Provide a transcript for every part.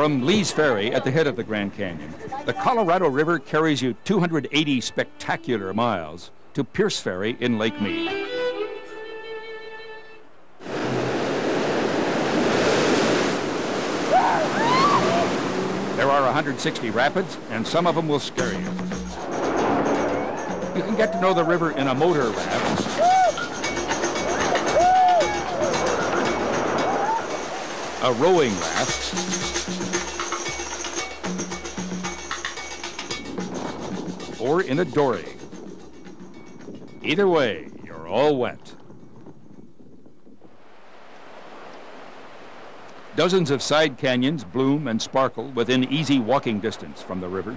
From Lee's Ferry at the head of the Grand Canyon, the Colorado River carries you 280 spectacular miles to Pierce Ferry in Lake Mead. There are 160 rapids, and some of them will scare you. You can get to know the river in a motor raft, a rowing raft, or in a dory. Either way, you're all wet. Dozens of side canyons bloom and sparkle within easy walking distance from the river.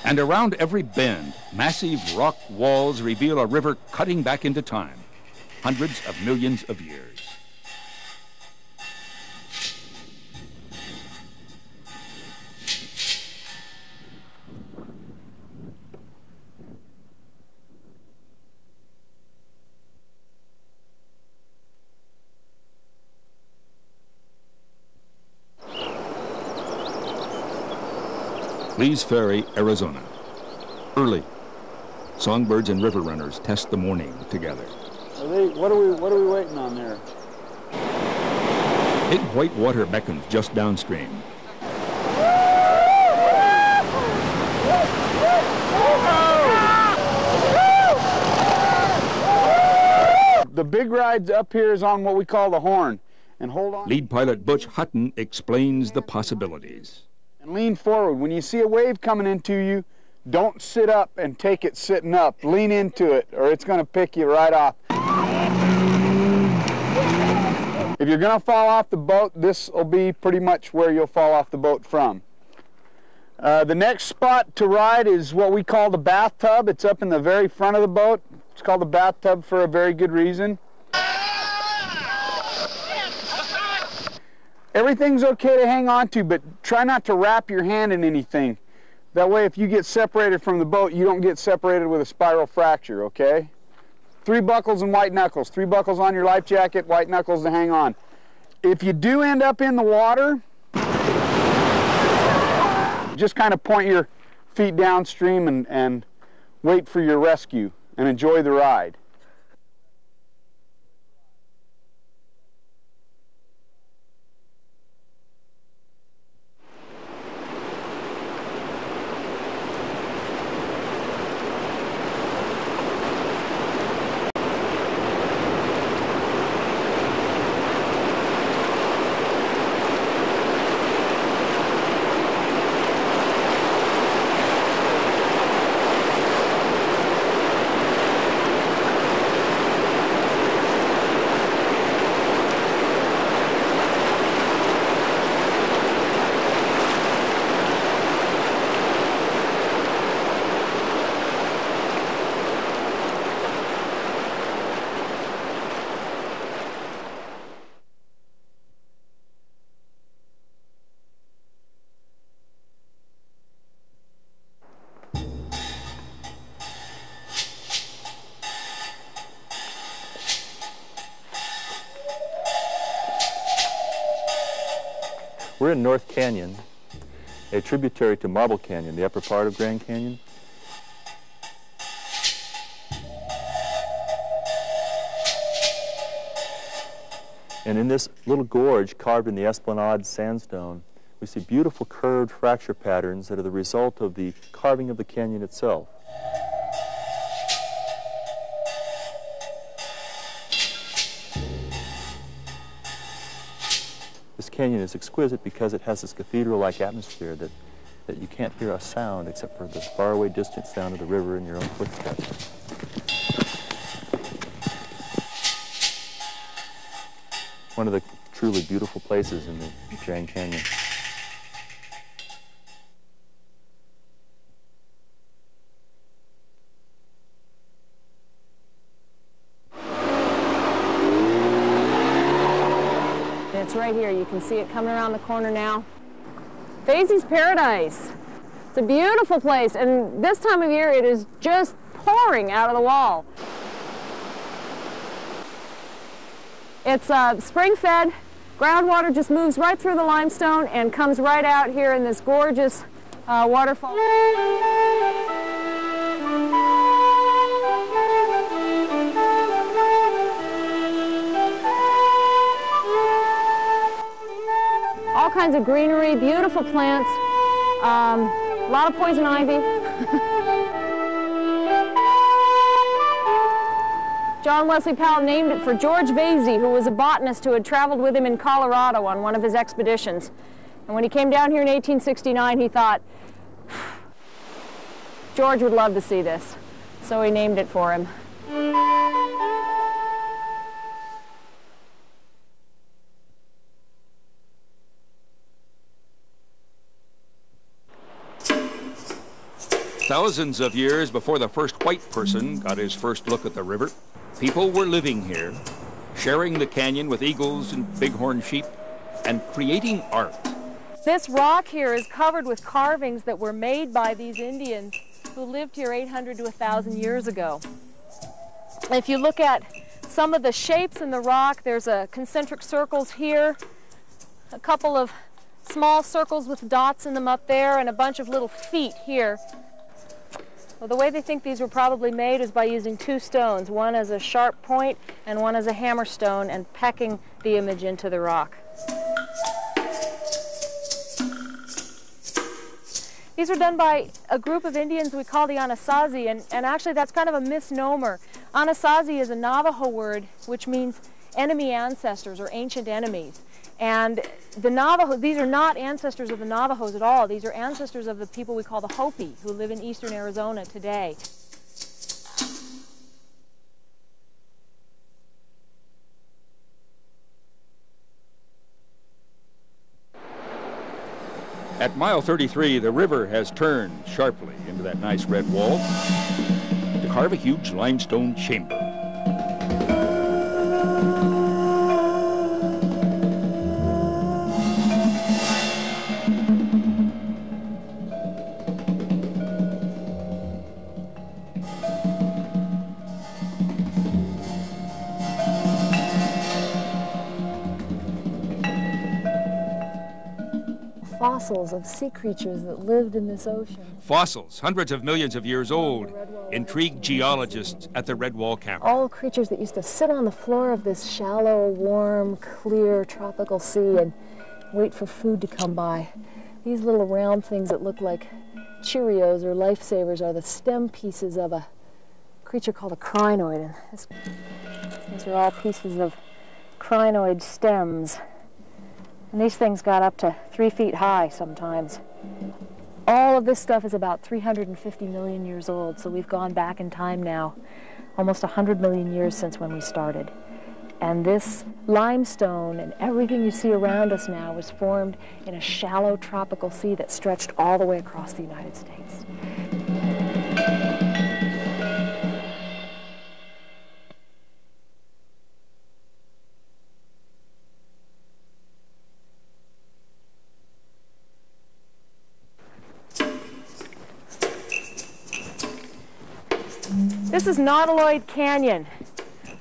And around every bend, massive rock walls reveal a river cutting back into time, hundreds of millions of years. Lee's Ferry, Arizona. Early. Songbirds and river runners test the morning together. What are we waiting on there? Big white water beckons just downstream. The big ride's up here is on what we call the horn. And hold on. Lead pilot Butch Hutton explains the possibilities. And lean forward. When you see a wave coming into you, don't sit up and take it sitting up. Lean into it, or it's going to pick you right off. If you're going to fall off the boat, this will be pretty much where you'll fall off the boat from. The next spot to ride is what we call the bathtub. It's up in the very front of the boat. It's called the bathtub for a very good reason. Everything's okay to hang on to, but try not to wrap your hand in anything. That way, if you get separated from the boat, you don't get separated with a spiral fracture, okay? 3 buckles and white knuckles. 3 buckles on your life jacket, white knuckles to hang on. If you do end up in the water, just kind of point your feet downstream and wait for your rescue and enjoy the ride. We're in North Canyon, a tributary to Marble Canyon, the upper part of Grand Canyon. And in this little gorge carved in the Esplanade sandstone, we see beautiful curved fracture patterns that are the result of the carving of the canyon itself. This canyon is exquisite because it has this cathedral-like atmosphere that you can't hear a sound except for the faraway distant sound of the river and your own footsteps. One of the truly beautiful places in the Grand Canyon. right here. You can see it coming around the corner now. Faizy's Paradise. It's a beautiful place, and this time of year it is just pouring out of the wall. It's spring-fed. Groundwater just moves right through the limestone and comes right out here in this gorgeous waterfall. All kinds of greenery, beautiful plants, a lot of poison ivy. John Wesley Powell named it for George Vasey, who was a botanist who had traveled with him in Colorado on one of his expeditions. And when he came down here in 1869, he thought, George would love to see this. So he named it for him. Thousands of years before the first white person got his first look at the river, people were living here, sharing the canyon with eagles and bighorn sheep, and creating art. This rock here is covered with carvings that were made by these Indians who lived here 800 to 1,000 years ago. If you look at some of the shapes in the rock, there's a concentric circles here, a couple of small circles with dots in them up there, and a bunch of little feet here. Well, the way they think these were probably made is by using two stones, one as a sharp point and one as a hammer stone, and pecking the image into the rock. These are done by a group of Indians we call the Anasazi, and actually that's kind of a misnomer. Anasazi is a Navajo word which means enemy ancestors or ancient enemies. And the Navajo, these are not ancestors of the Navajos at all. These are ancestors of the people we call the Hopi, who live in eastern Arizona today. At mile 33, the river has turned sharply into that nice red wall to carve a huge limestone chamber. Fossils of sea creatures that lived in this ocean. Fossils, hundreds of millions of years old, intrigue geologists at the Red Wall camp. All creatures that used to sit on the floor of this shallow, warm, clear, tropical sea and wait for food to come by. These little round things that look like Cheerios or lifesavers are the stem pieces of a creature called a crinoid. And these are all pieces of crinoid stems. And these things got up to 3 feet high sometimes. All of this stuff is about 350 million years old, so we've gone back in time now, almost 100 million years since when we started. And this limestone and everything you see around us now was formed in a shallow tropical sea that stretched all the way across the United States. This is Nautiloid Canyon.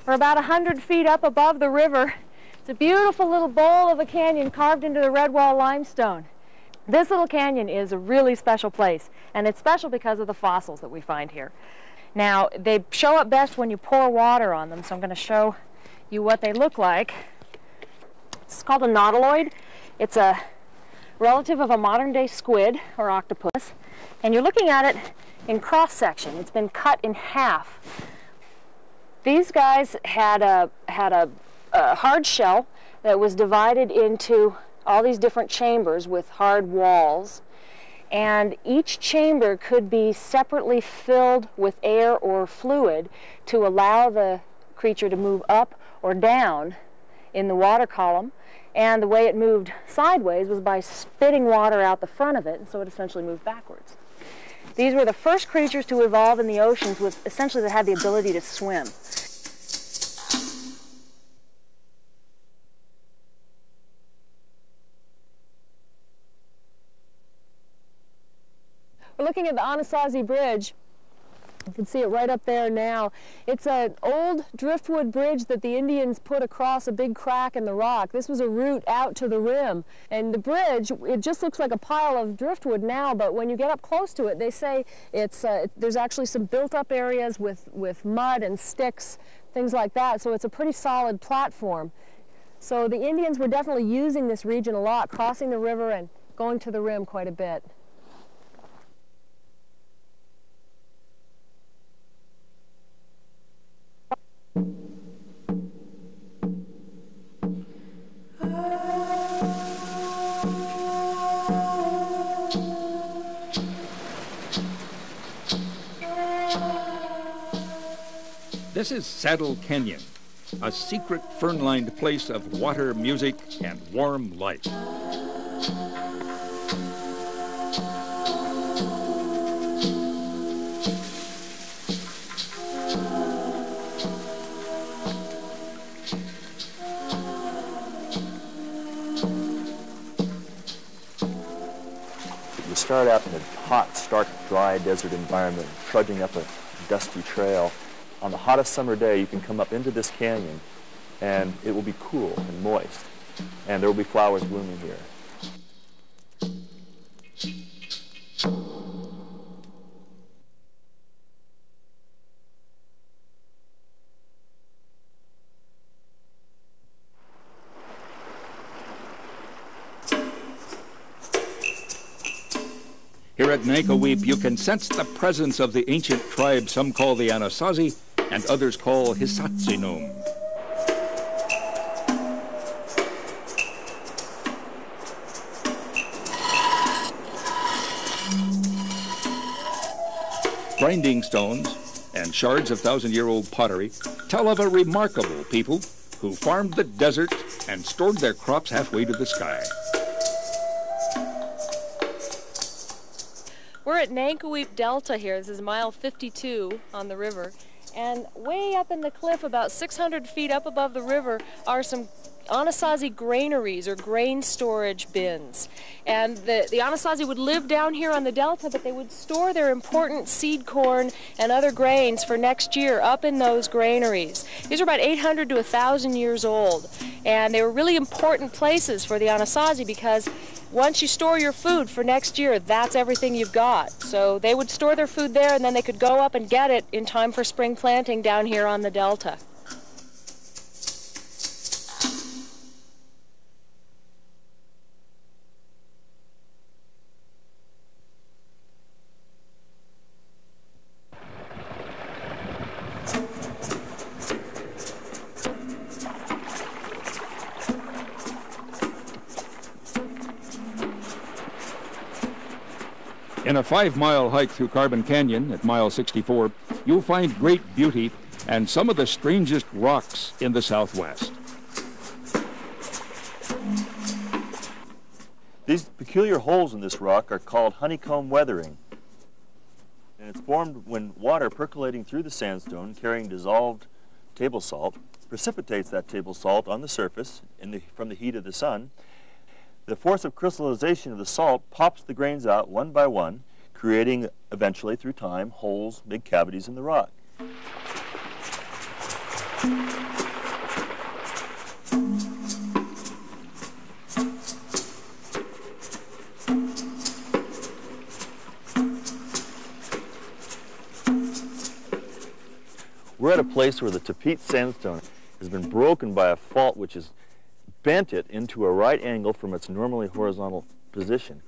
We're about 100 feet up above the river. It's a beautiful little bowl of a canyon carved into the red wall limestone. This little canyon is a really special place, and it's special because of the fossils that we find here. Now, they show up best when you pour water on them, so I'm going to show you what they look like. It's called a nautiloid. It's a relative of a modern-day squid or octopus, and you're looking at it in cross-section. It's been cut in half. These guys had a hard shell that was divided into all these different chambers with hard walls, and each chamber could be separately filled with air or fluid to allow the creature to move up or down in the water column. And the way it moved sideways was by spitting water out the front of it, and so it essentially moved backwards. These were the first creatures to evolve in the oceans with essentially that had the ability to swim. We're looking at the Anasazi Bridge. You can see it right up there now. It's an old driftwood bridge that the Indians put across a big crack in the rock. This was a route out to the rim. And the bridge, it just looks like a pile of driftwood now, but when you get up close to it, they say there's actually some built-up areas with mud and sticks, things like that, so it's a pretty solid platform. So the Indians were definitely using this region a lot, crossing the river and going to the rim quite a bit. This is Saddle Canyon, a secret fern-lined place of water, music, and warm life. You start out in a hot, stark, dry desert environment, trudging up a dusty trail. On the hottest summer day, you can come up into this canyon, and it will be cool and moist, and there will be flowers blooming here. Here at Nankoweap, you can sense the presence of the ancient tribe some call the Anasazi and others call Hisatsinum. Grinding stones and shards of thousand-year-old pottery tell of a remarkable people who farmed the desert and stored their crops halfway to the sky. We're at Nankoweap Delta here. This is mile 52 on the river. And way up in the cliff, about 600 feet up above the river, are some Anasazi granaries or grain storage bins. And the Anasazi would live down here on the delta, but they would store their important seed corn and other grains for next year up in those granaries. These are about 800 to 1,000 years old. And they were really important places for the Anasazi because once you store your food for next year, that's everything you've got. So they would store their food there, and then they could go up and get it in time for spring planting down here on the delta. In a 5-mile hike through Carbon Canyon at mile 64, you'll find great beauty and some of the strangest rocks in the Southwest. These peculiar holes in this rock are called honeycomb weathering. And it's formed when water percolating through the sandstone, carrying dissolved table salt, precipitates that table salt on the surface from the heat of the sun. The force of crystallization of the salt pops the grains out one by one, creating eventually, through time, holes, big cavities in the rock. We're at a place where the Tapete sandstone has been broken by a fault which has bent it into a right angle from its normally horizontal position.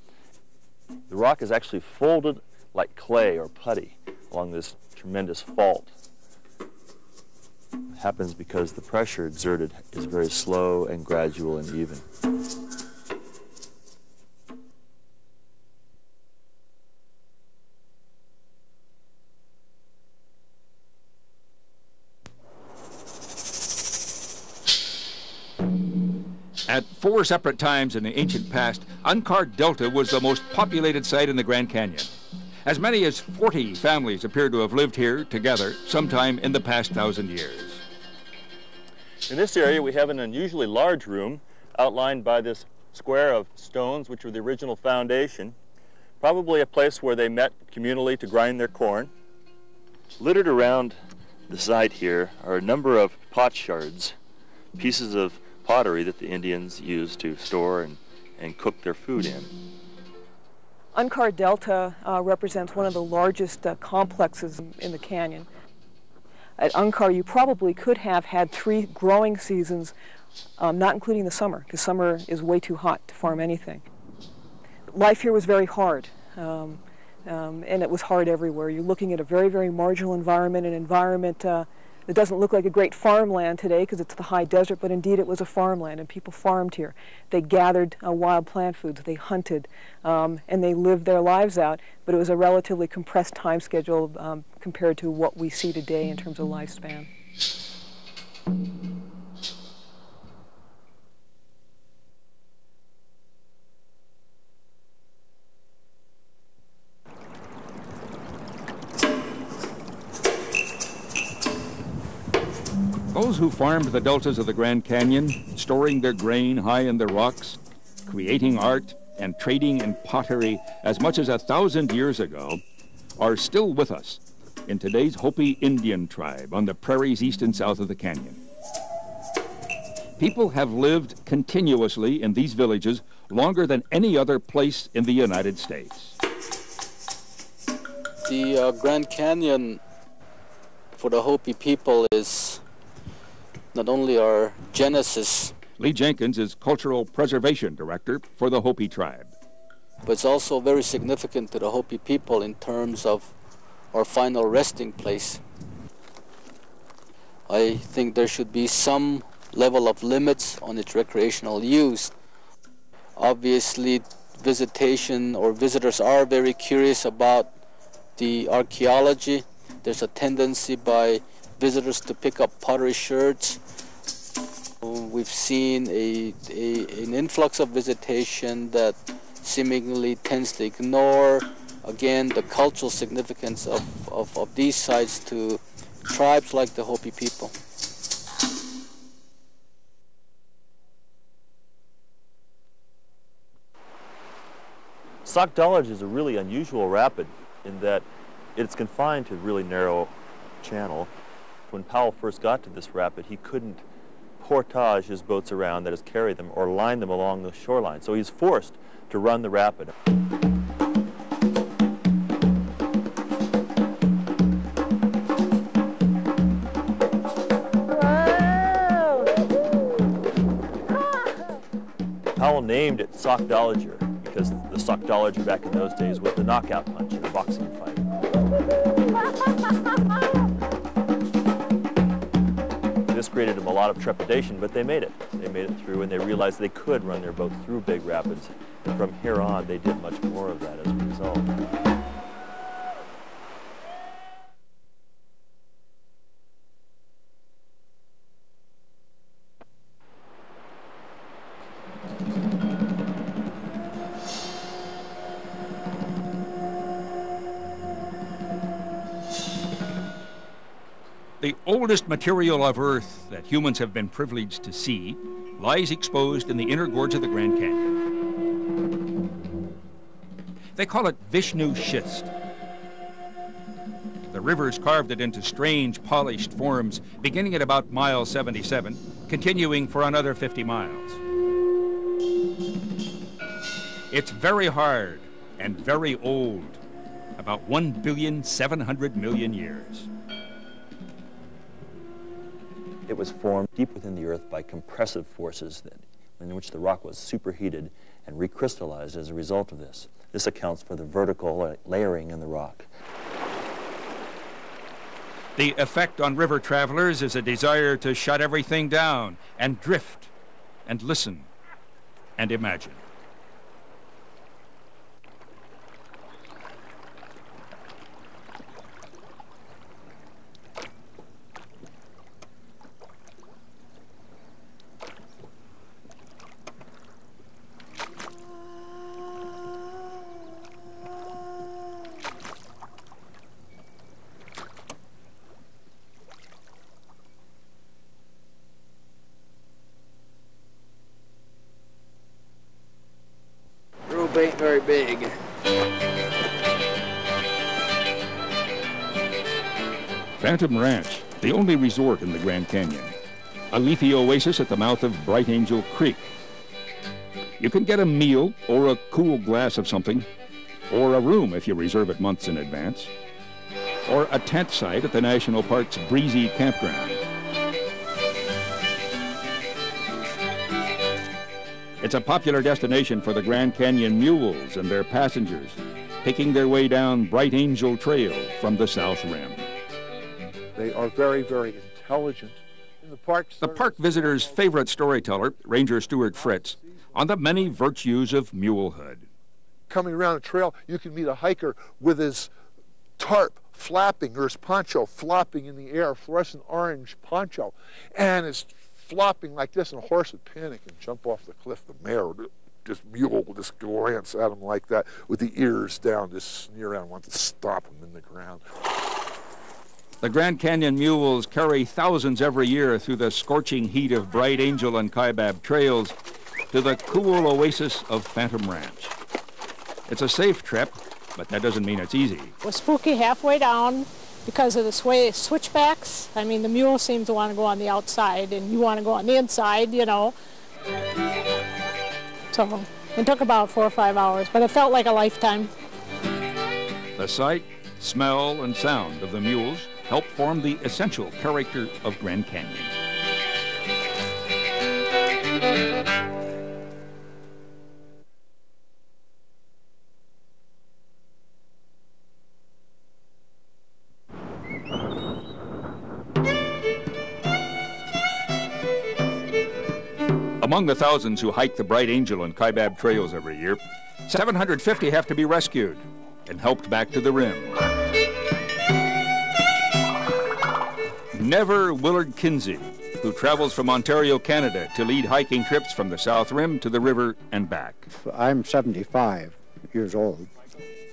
The rock is actually folded like clay or putty along this tremendous fault. It happens because the pressure exerted is very slow and gradual and even. At 4 separate times in the ancient past, Uncarved Delta was the most populated site in the Grand Canyon. As many as 40 families appear to have lived here together sometime in the past 1,000 years. In this area, we have an unusually large room outlined by this square of stones, which were the original foundation. Probably a place where they met communally to grind their corn. Littered around the site here are a number of pot shards, pieces of pottery that the Indians used to store and cook their food in. Unkar Delta represents one of the largest complexes in the canyon. At Unkar, you probably could have had 3 growing seasons, not including the summer, because summer is way too hot to farm anything. Life here was very hard, and it was hard everywhere. You're looking at a very, very marginal environment, an environment that doesn't look like a great farmland today because it's the high desert, but indeed it was a farmland, and people farmed here. They gathered wild plant foods, they hunted, and they lived their lives out, but it was a relatively compressed time schedule compared to what we see today in terms of lifespan. Those who farmed the deltas of the Grand Canyon, storing their grain high in the rocks, creating art and trading in pottery as much as 1,000 years ago, are still with us in today's Hopi Indian tribe on the prairies east and south of the canyon. People have lived continuously in these villages longer than any other place in the United States. The Grand Canyon for the Hopi people is not only our genesis, Lee Jenkins is Cultural Preservation Director for the Hopi tribe. but it's also very significant to the Hopi people in terms of our final resting place. I think there should be some level of limits on its recreational use. Obviously, visitation or visitors are very curious about the archaeology. There's a tendency by visitors to pick up pottery sherds. We've seen an influx of visitation that seemingly tends to ignore, again, the cultural significance of these sites to tribes like the Hopi people. Sockdolage is a really unusual rapid in that it's confined to a really narrow channel. When Powell first got to this rapid, he couldn't portage his boats around, that is, carry them, or line them along the shoreline. So he's forced to run the rapid. Powell named it Sockdolager because the Sockdolager back in those days was the knockout punch in a boxing fight. This created them a lot of trepidation, but they made it. They made it through, and they realized they could run their boat through big rapids. And from here on, they did much more of that as a result. The oldest material of Earth that humans have been privileged to see lies exposed in the inner gorge of the Grand Canyon. They call it Vishnu schist. The rivers carved it into strange, polished forms, beginning at about mile 77, continuing for another 50 miles. It's very hard and very old, about 1,700,000,000 years. It was formed deep within the earth by compressive forces in which the rock was superheated and recrystallized as a result of this. This accounts for the vertical layering in the rock. The effect on river travelers is a desire to shut everything down and drift and listen and imagine. Rope ain't very big. Phantom Ranch, the only resort in the Grand Canyon. A leafy oasis at the mouth of Bright Angel Creek. You can get a meal or a cool glass of something, or a room if you reserve it months in advance, or a tent site at the National Park's breezy campground. It's a popular destination for the Grand Canyon mules and their passengers, picking their way down Bright Angel Trail from the South Rim. They are very, very intelligent. In the park visitor's favorite storyteller, Ranger Stuart Fritz, on the many virtues of mulehood. Coming around a trail, you can meet a hiker with his tarp flapping or his poncho flopping in the air, fluorescent orange poncho, and it's flopping like this, and a horse would panic and jump off the cliff. The mare, this mule will just glance at him like that with the ears down, just sneer around, want to stop him in the ground. The Grand Canyon mules carry thousands every year through the scorching heat of Bright Angel and Kaibab trails to the cool oasis of Phantom Ranch. It's a safe trip, but that doesn't mean it's easy. It was spooky halfway down because of the switchbacks. I mean, the mules seem to want to go on the outside, and you want to go on the inside, you know. So it took about 4 or 5 hours, but it felt like a lifetime. The sight, smell, and sound of the mules help form the essential character of Grand Canyon. Among the thousands who hike the Bright Angel and Kaibab trails every year, 750 have to be rescued and helped back to the rim. Never Willard Kinsey, who travels from Ontario, Canada, to lead hiking trips from the South Rim to the river and back. I'm 75 years old,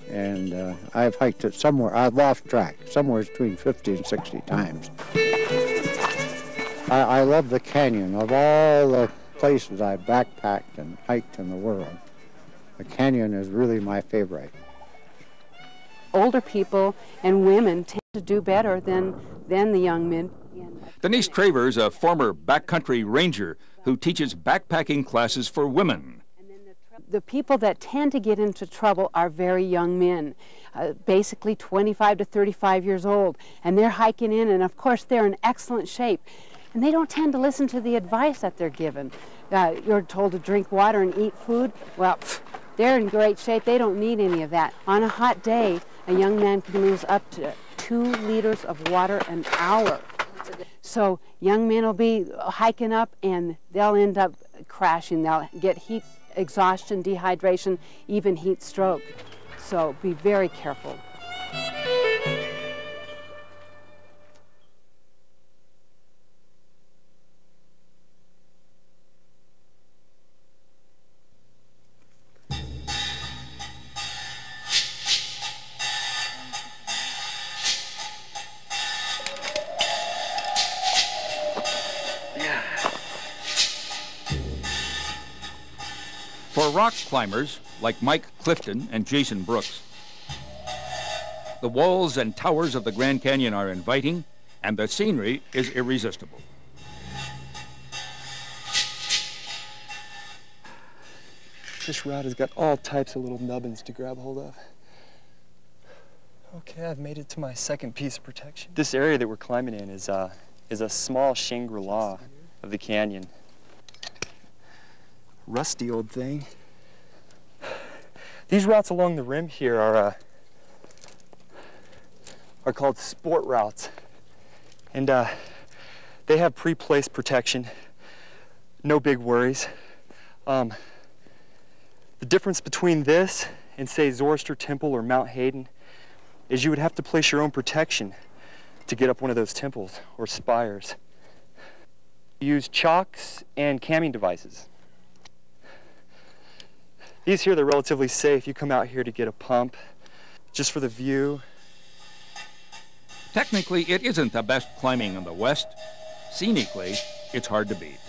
and I've hiked it somewhere, I've lost track, somewhere between 50 and 60 times. I love the canyon. Of all the places I've backpacked and hiked in the world, the canyon is really my favorite. Older people and women tend to do better than the young men. Denise Travers, a former backcountry ranger who teaches backpacking classes for women. The people that tend to get into trouble are very young men, basically 25 to 35 years old, and they're hiking in, and of course they're in excellent shape. And they don't tend to listen to the advice that they're given. You're told to drink water and eat food. Well, they're in great shape. They don't need any of that. On a hot day, a young man can lose up to 2 liters of water an hour. So young men will be hiking up and they'll end up crashing. They'll get heat exhaustion, dehydration, even heat stroke. So be very careful. For rock climbers like Mike Clifton and Jason Brooks, the walls and towers of the Grand Canyon are inviting, and the scenery is irresistible. This route has got all types of little nubbins to grab hold of. Okay, I've made it to my second piece of protection. This area that we're climbing in is a small Shangri-La of the canyon. Rusty old thing. These routes along the rim here are called sport routes, and they have pre-placed protection. No big worries. The difference between this and, say, Zoroaster Temple or Mount Hayden is you would have to place your own protection to get up one of those temples or spires. Use chocks and camming devices. These here, they're relatively safe. You come out here to get a pump, just for the view. Technically, it isn't the best climbing in the West. Scenically, it's hard to beat.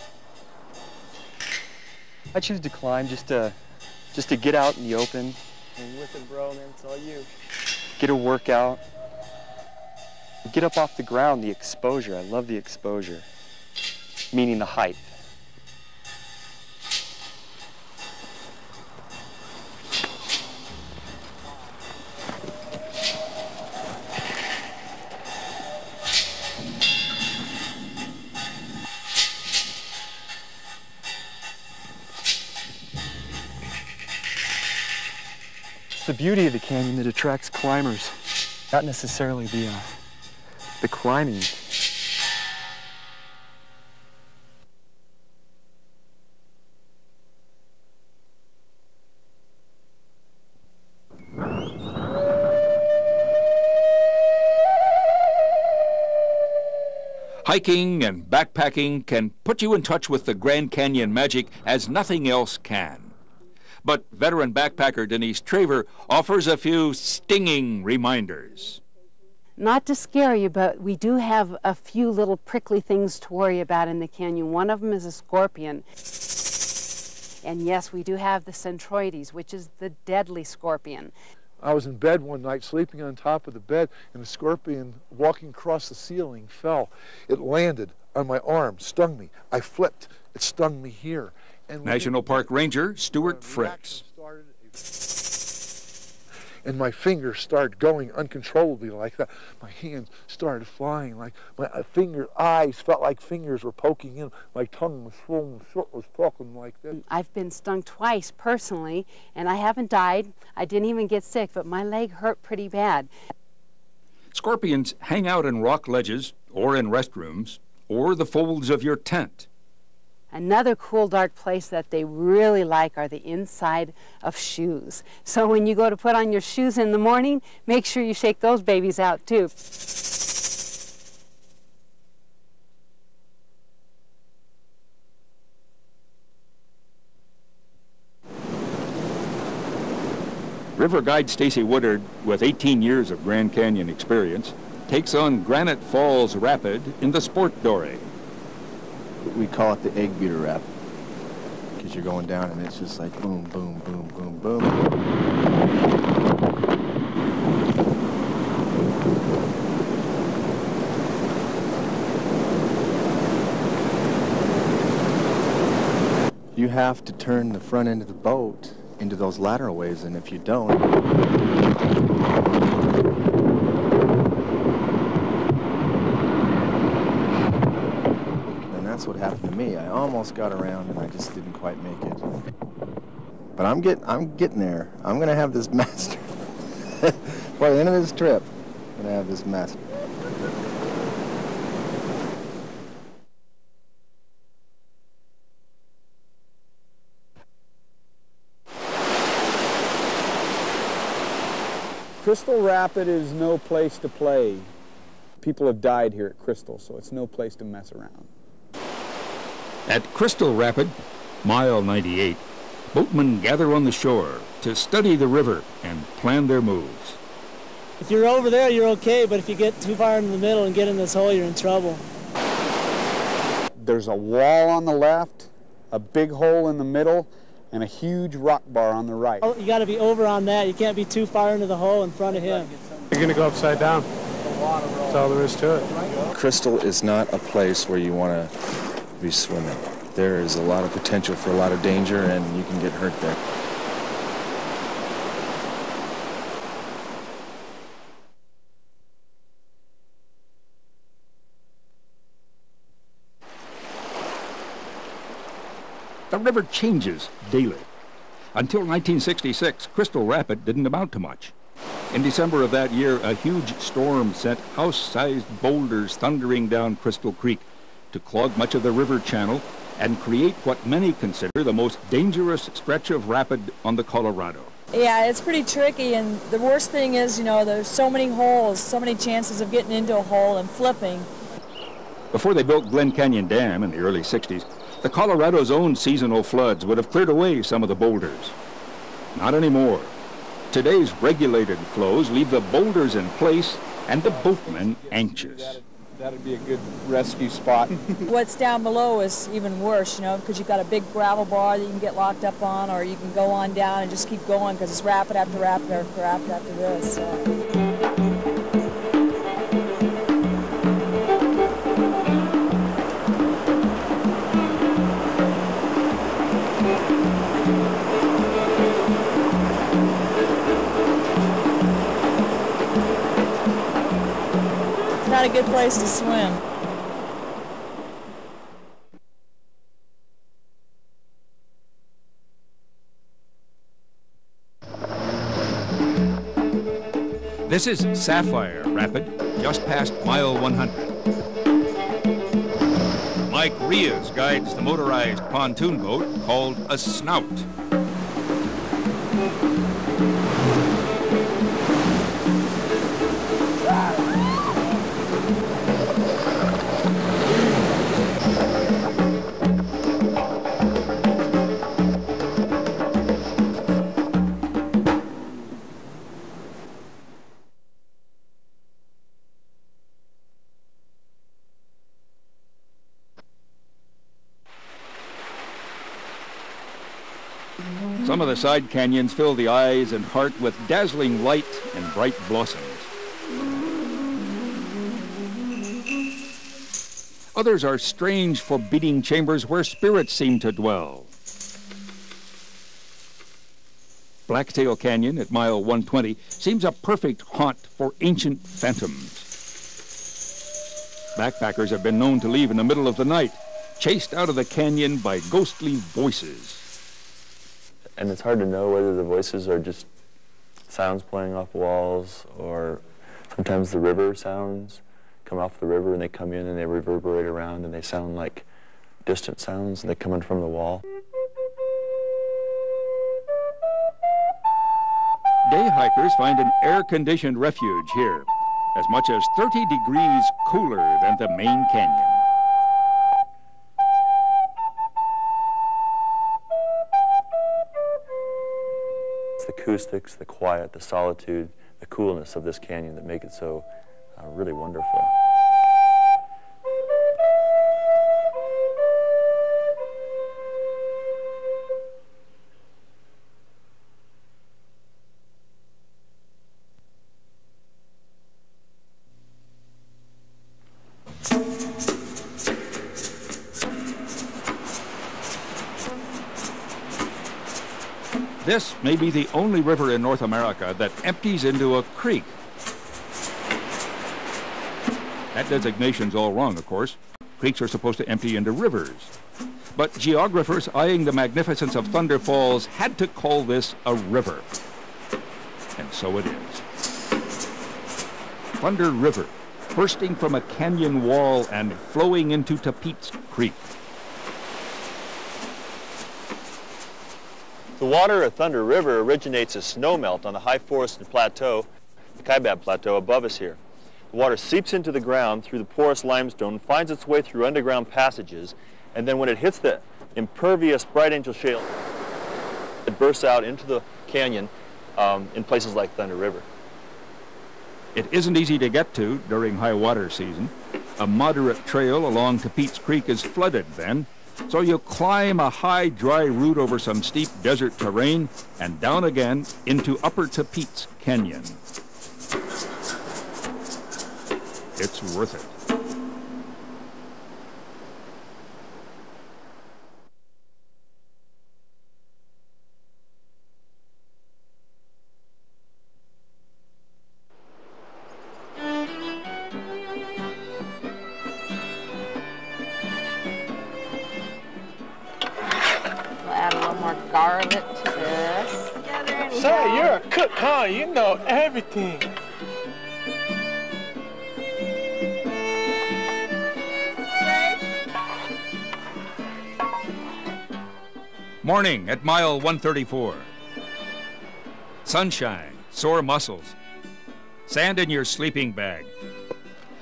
I choose to climb just to get out in the open. And with it, bro, man, it's all you. Get a workout. get up off the ground, the exposure. I love the exposure, meaning the height. It's the beauty of the canyon that attracts climbers, not necessarily the climbing. Hiking and backpacking can put you in touch with the Grand Canyon magic as nothing else can. But veteran backpacker Denise Traver offers a few stinging reminders. Not to scare you, but we do have a few little prickly things to worry about in the canyon. One of them is a scorpion. And yes, we do have the centroides, which is the deadly scorpion. I was in bed one night, sleeping on top of the bed, and a scorpion walking across the ceiling fell. It landed on my arm, stung me. I flipped. It stung me here. And National Park Ranger Stuart Fritz. And my fingers started going uncontrollably like that. My hands started flying like my eyes felt like fingers were poking in. My tongue was full and short was talking like this. I've been stung twice personally, and I haven't died. I didn't even get sick, but my leg hurt pretty bad. Scorpions hang out in rock ledges or in restrooms or the folds of your tent. Another cool, dark place that they really like are the inside of shoes. So when you go to put on your shoes in the morning, make sure you shake those babies out too. River guide Stacy Woodard, with 18 years of Grand Canyon experience, takes on Granite Falls Rapid in the sport dory. We call it the egg beater rap, because you're going down and it's just like boom, boom, boom, boom, boom. You have to turn the front end of the boat into those lateral waves, and if you don't, that's what happened to me. I almost got around and I just didn't quite make it. But I'm getting there. I'm gonna have this master. By the end of this trip, I'm gonna have this master. Crystal Rapid is no place to play. People have died here at Crystal, so it's no place to mess around. At Crystal Rapid, mile 98, boatmen gather on the shore to study the river and plan their moves. If you're over there, you're okay, but if you get too far in the middle and get in this hole, you're in trouble. There's a wall on the left, a big hole in the middle, and a huge rock bar on the right. Oh, you got to be over on that. You can't be too far into the hole in front of him. You're going to go upside down. That's all there is to it. Crystal is not a place where you want to be swimming. There is a lot of potential for a lot of danger, and you can get hurt there. The river changes daily. Until 1966, Crystal Rapid didn't amount to much. In December of that year, a huge storm sent house-sized boulders thundering down Crystal Creek to clog much of the river channel and create what many consider the most dangerous stretch of rapid on the Colorado. Yeah, it's pretty tricky, and the worst thing is, you know, there's so many holes, so many chances of getting into a hole and flipping. Before they built Glen Canyon Dam in the early 60s, the Colorado's own seasonal floods would have cleared away some of the boulders. Not anymore. Today's regulated flows leave the boulders in place and the boatmen anxious. That'd be a good rescue spot. What's down below is even worse, you know, because you've got a big gravel bar that you can get locked up on, or you can go on down and just keep going because it's rapid after rapid after rapid after this. So. not a good place to swim. This is Sapphire Rapid, just past mile 100. Mike Rias guides the motorized pontoon boat called a Snout. Some of the side canyons fill the eyes and heart with dazzling light and bright blossoms. Others are strange, forbidding chambers where spirits seem to dwell. Blacktail Canyon at mile 120 seems a perfect haunt for ancient phantoms. Backpackers have been known to leave in the middle of the night, chased out of the canyon by ghostly voices. And it's hard to know whether the voices are just sounds playing off walls, or sometimes the river sounds come off the river and they come in and they reverberate around and they sound like distant sounds and they come in from the wall. Day hikers find an air-conditioned refuge here, as much as 30 degrees cooler than the main canyon. It's the acoustics, the quiet, the solitude, the coolness of this canyon that make it so really wonderful. This may be the only river in North America that empties into a creek. That designation's all wrong, of course. Creeks are supposed to empty into rivers. But geographers eyeing the magnificence of Thunder Falls had to call this a river. And so it is. Thunder River, bursting from a canyon wall and flowing into Tapeats Creek. The water of Thunder River originates as snowmelt on the high forested plateau, the Kaibab Plateau above us here. The water seeps into the ground through the porous limestone, finds its way through underground passages, and then when it hits the impervious Bright Angel Shale, it bursts out into the canyon in places like Thunder River. It isn't easy to get to during high water season. A moderate trail along Tapeats Creek is flooded then, so you climb a high, dry route over some steep desert terrain and down again into Upper Tapeats Canyon. It's worth it. Garlic to this. Say, you're a cook, huh? You know everything. Morning at mile 134. Sunshine, sore muscles, sand in your sleeping bag,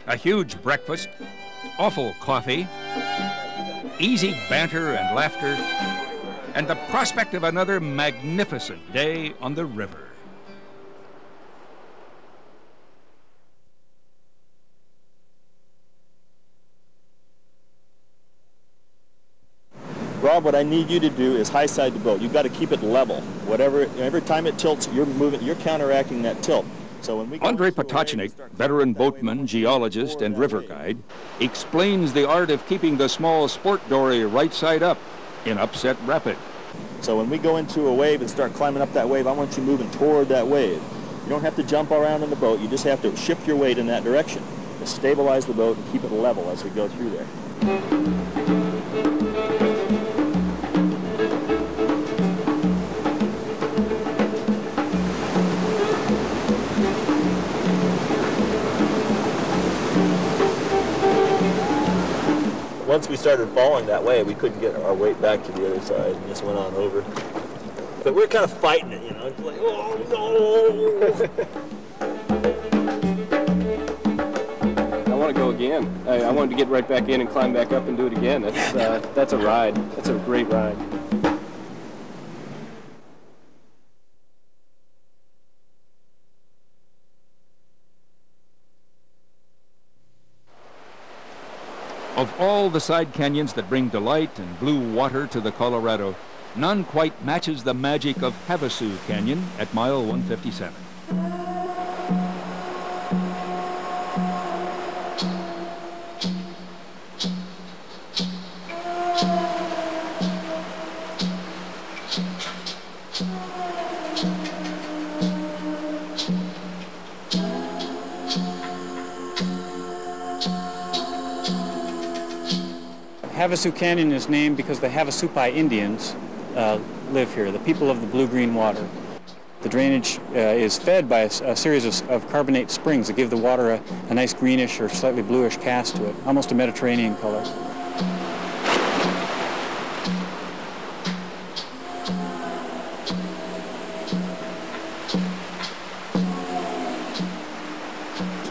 a huge breakfast, awful coffee, easy banter and laughter, and the prospect of another magnificent day on the river. Rob, what I need you to do is high side the boat. You've got to keep it level. Every time it tilts, you're counteracting that tilt. So when we Andrei Potocnik, veteran boatman, geologist, and river guide, explains the art of keeping the small sport dory right side up in upset rapid. So when we go into a wave and start climbing up that wave, I want you moving toward that wave. You don't have to jump around in the boat. You just have to shift your weight in that direction. to stabilize the boat and keep it level as we go through there. Once we started falling that way, we couldn't get our weight back to the other side and just went on over. But we're kind of fighting it, you know. It's like, oh no! I want to go again. I wanted to get right back in and climb back up and do it again. That's a ride. That's a great ride. Of all the side canyons that bring delight and blue water to the Colorado, none quite matches the magic of Havasu Canyon at mile 157. Havasu Canyon is named because the Havasupai Indians live here, the people of the blue-green water. The drainage is fed by a series of carbonate springs that give the water a nice greenish or slightly bluish cast to it, almost a Mediterranean color.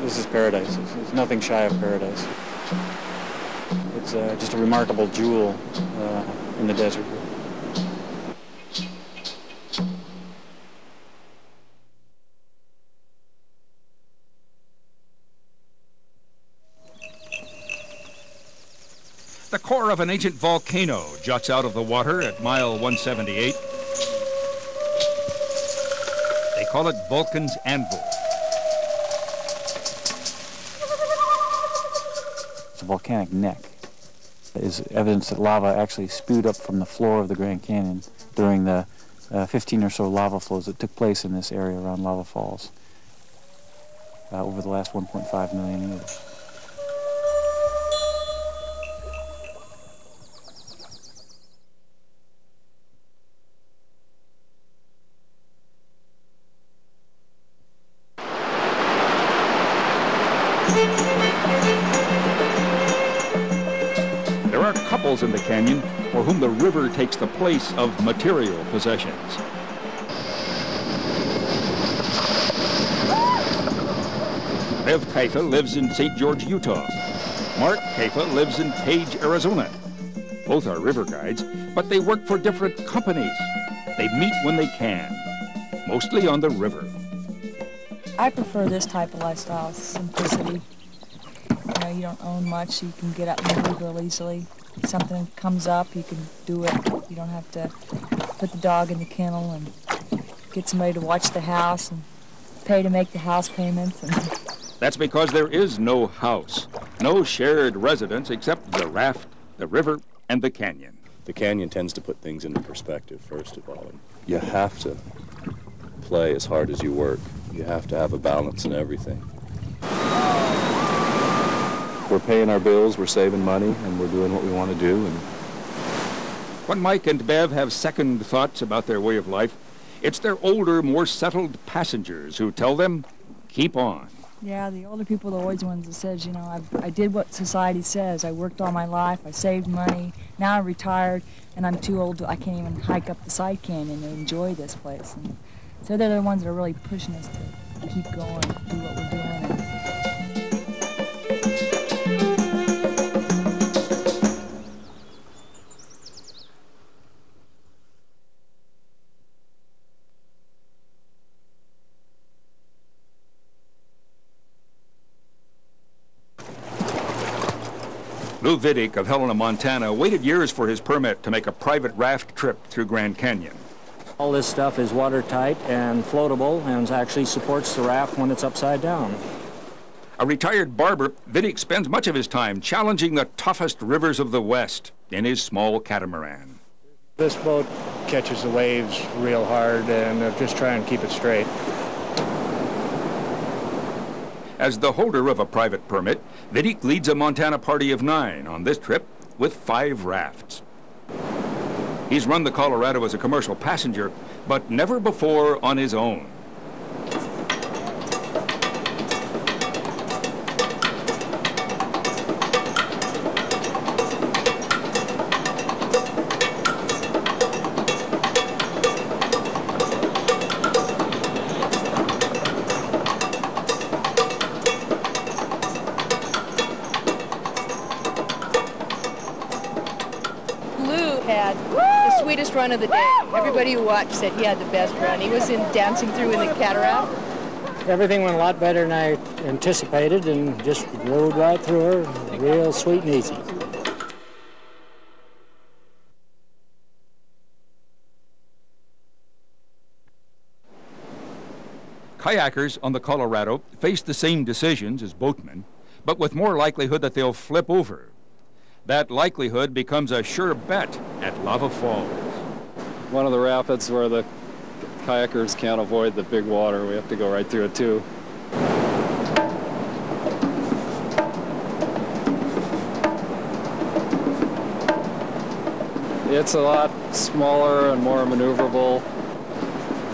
This is paradise. It's nothing shy of paradise. It's just a remarkable jewel in the desert. The core of an ancient volcano juts out of the water at mile 178. They call it Vulcan's Anvil. It's a volcanic neck. Is evidence that lava actually spewed up from the floor of the Grand Canyon during the 15 or so lava flows that took place in this area around Lava Falls over the last 1.5 million years. There are couples in the canyon for whom the river takes the place of material possessions. Bev Kaifa lives in St. George, Utah. Mark Kaifa lives in Page, Arizona. Both are river guides, but they work for different companies. They meet when they can, mostly on the river. I prefer this type of lifestyle, simplicity. You know, you don't own much, you can get up and move real easily. If something comes up, you can do it. You don't have to put the dog in the kennel and get somebody to watch the house and pay to make the house payments. That's because there is no house, no shared residence except the raft, the river, and the canyon. The canyon tends to put things into perspective, first of all. You have to play as hard as you work. You have to have a balance in everything. We're paying our bills, we're saving money, and we're doing what we want to do. And when Mike and Bev have second thoughts about their way of life, it's their older, more settled passengers who tell them, keep on. Yeah, the older people are always the ones that says, you know, I did what society says. I worked all my life, I saved money, now I'm retired, and I'm too old, I can't even hike up the side canyon and enjoy this place. And so they're the ones that are really pushing us to keep going, do what we're doing. Lou Vidic of Helena, Montana, waited years for his permit to make a private raft trip through Grand Canyon. All this stuff is watertight and floatable and actually supports the raft when it's upside down. A retired barber, Vidic spends much of his time challenging the toughest rivers of the West in his small catamaran. This boat catches the waves real hard and just try and keep it straight. As the holder of a private permit, Vidic leads a Montana party of 9 on this trip with 5 rafts. He's run the Colorado as a commercial passenger, but never before on his own. Sweetest run of the day. Everybody who watched said he had the best run. He was dancing through in the cataract. Everything went a lot better than I anticipated and just rode right through her, real sweet and easy. Kayakers on the Colorado face the same decisions as boatmen, but with more likelihood that they'll flip over. That likelihood becomes a sure bet at Lava Falls. One of the rapids where the kayakers can't avoid the big water. We have to go right through it too. It's a lot smaller and more maneuverable.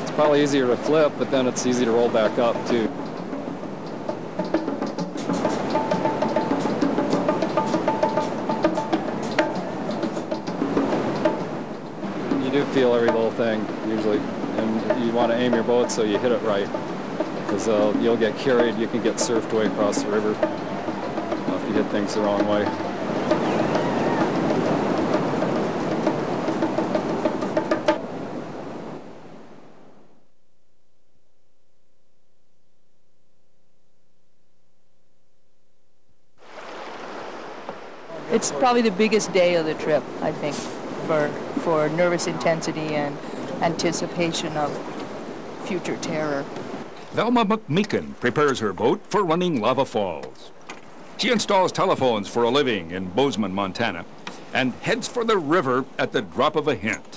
It's probably easier to flip, but then it's easy to roll back up too. Feel every little thing usually, and you want to aim your boat so you hit it right, because you'll get carried. You can get surfed way across the river if you hit things the wrong way. It's probably the biggest day of the trip, I think, for nervous intensity and anticipation of future terror. Velma McMeekin prepares her boat for running Lava Falls. She installs telephones for a living in Bozeman, Montana, and heads for the river at the drop of a hint.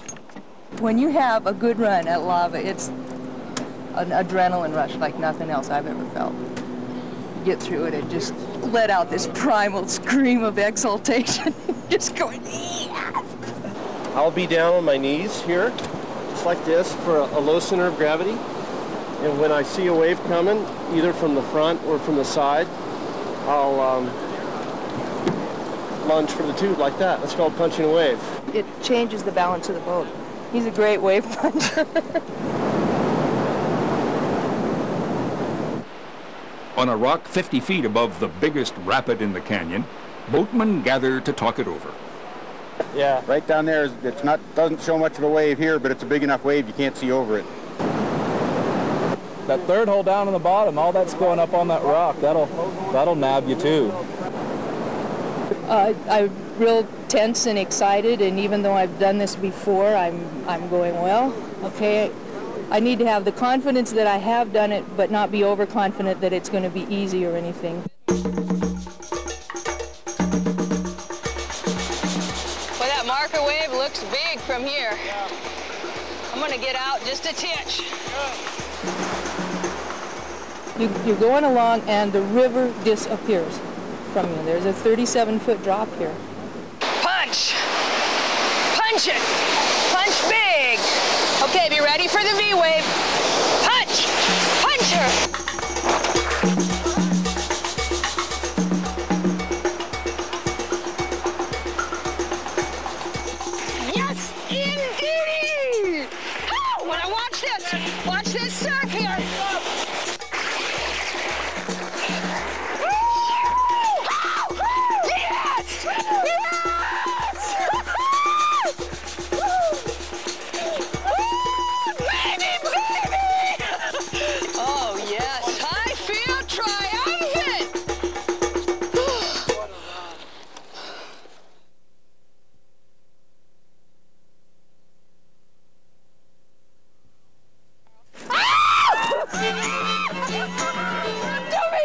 When you have a good run at lava, it's an adrenaline rush like nothing else I've ever felt. You get through it and just let out this primal scream of exultation, just going, yeah! I'll be down on my knees here, just like this, for a low center of gravity. And when I see a wave coming, either from the front or from the side, I'll lunge for the tube like that. That's called punching a wave. It changes the balance of the boat. He's a great wave puncher. On a rock 50 feet above the biggest rapid in the canyon, boatmen gather to talk it over. Yeah, right down there, doesn't show much of a wave here, but it's a big enough wave you can't see over it. That third hole down on the bottom, all that's going up on that rock, that'll nab you too. I'm real tense and excited, and even though I've done this before, I'm going, well, okay, I need to have the confidence that I have done it, but not be overconfident that it's going to be easy or anything. Marker wave looks big from here. I'm going to get out just a titch. You're going along and the river disappears from you. There's a 37-foot drop here. Punch! Punch it! Punch big! Okay, be ready for the V wave. Punch! Punch her!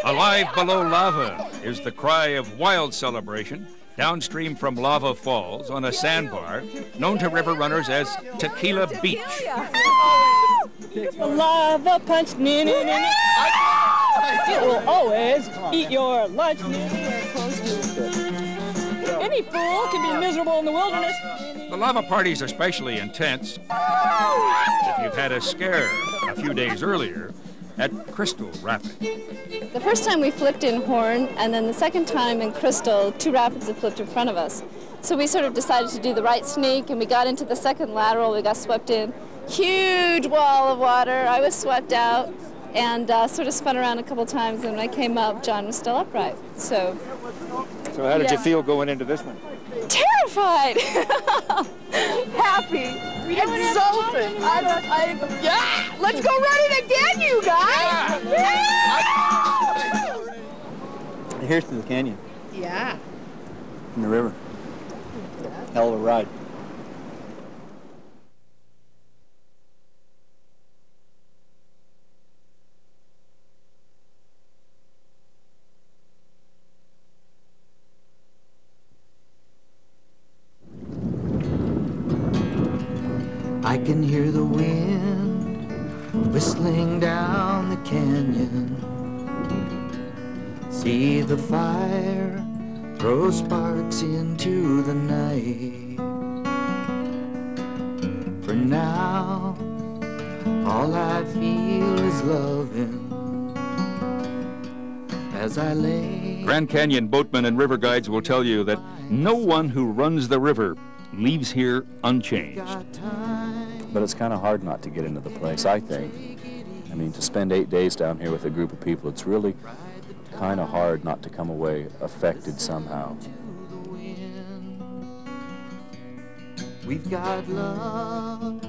Alive below lava is the cry of wild celebration downstream from Lava Falls on a sandbar known to river runners as Tequila Beach. Lava punch, You will always eat your lunch. Any fool can be miserable in the wilderness. The lava party's especially intense if you've had a scare a few days earlier at Crystal Rapid. The first time we flipped in Horn, and then the second time in Crystal, 2 rapids that flipped in front of us. So we sort of decided to do the right sneak, and we got into the second lateral. We got swept in. Huge wall of water. I was swept out and sort of spun around a couple times, and when I came up, John was still upright. So how did you feel going into this one? Terrified. Happy. Exultant. Yeah! Let's go running again, you guys! Yeah! Here's to the canyon. Yeah. And the river. Hell of a ride. I can hear the wind whistling down the canyon. See the fire throw sparks into the night. For now, all I feel is loving as I lay. Grand Canyon boatmen and river guides will tell you that no one who runs the river leaves here unchanged. But it's kind of hard not to get into the place, I think. I mean, to spend 8 days down here with a group of people, it's really kind of hard not to come away affected somehow. We've got love.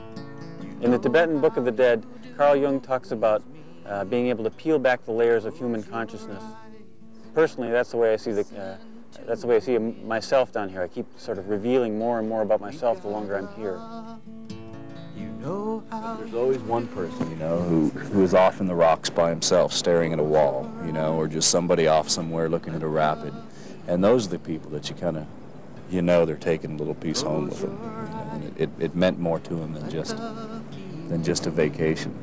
In the Tibetan Book of the Dead, Carl Jung talks about being able to peel back the layers of human consciousness. Personally, that's the way I see myself down here. I keep sort of revealing more and more about myself the longer I'm here. But there's always one person, you know, who is off in the rocks by himself, staring at a wall, you know, or just somebody off somewhere looking at a rapid. And those are the people that you kind of, you know, they're taking a little piece home with them. You know, and it meant more to them than just a vacation.